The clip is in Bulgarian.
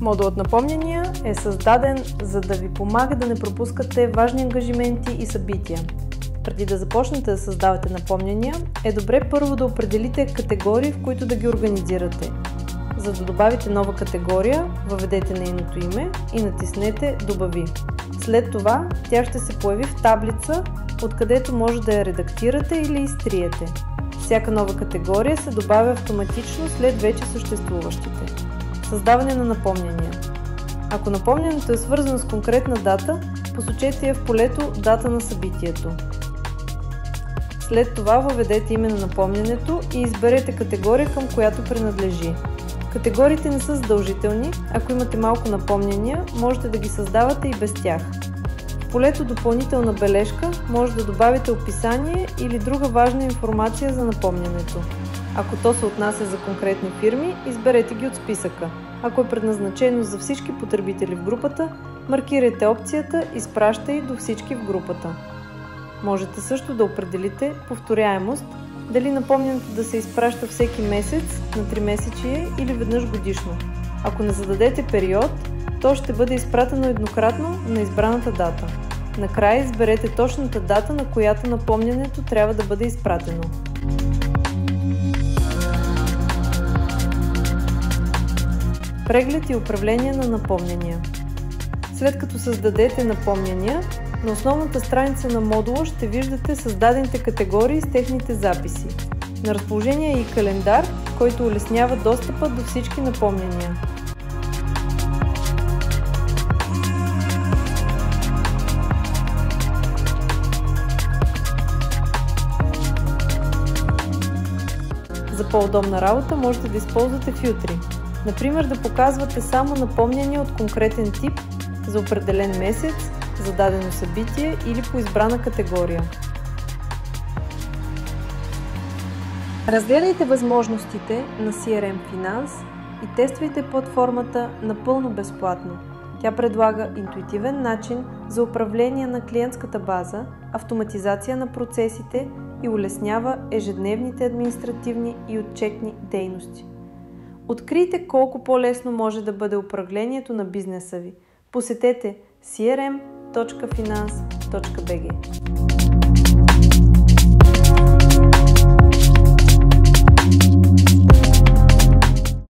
Модулът напомняния е създаден, за да ви помага да не пропускате важни ангажименти и събития. Преди да започнете да създавате напомняния, е добре първо да определите категории, в които да ги организирате. За да добавите нова категория, въведете нейното име и натиснете "Добави". След това тя ще се появи в таблица, откъдето може да я редактирате или изтриете. Всяка нова категория се добавя автоматично след вече съществуващите. Създаване на напомняния. Ако напомнянето е свързано с конкретна дата, посочете я в полето "Дата на събитието". След това въведете име на напомнянето и изберете категория, към която принадлежи. Категориите не са задължителни, ако имате малко напомняния, можете да ги създавате и без тях. В полето "Допълнителна бележка" може да добавите описание или друга важна информация за напомнянето. Ако то се отнася за конкретни фирми, изберете ги от списъка. Ако е предназначено за всички потребители в групата, маркирайте опцията "Изпращай до всички в групата". Можете също да определите повторяемост, дали напомнянето да се изпраща всеки месец, на 3-месечие или веднъж годишно. Ако не зададете период, то ще бъде изпратено еднократно на избраната дата. Накрая изберете точната дата, на която напомнянето трябва да бъде изпратено. Преглед и управление на напомняния. След като създадете напомняния, на основната страница на модула ще виждате създадените категории с техните записи. На разположение е и календар, който улеснява достъпа до всички напомняния. За по-удобна работа можете да използвате филтри. Например, да показвате само напомняния от конкретен тип за определен месец, за дадено събитие или по избрана категория. Разгледайте възможностите на CRM Finance и тествайте платформата напълно безплатно. Тя предлага интуитивен начин за управление на клиентската база, автоматизация на процесите и улеснява ежедневните административни и отчетни дейности. Открийте колко по-лесно може да бъде управлението на бизнеса ви. Посетете crm.finance.bg.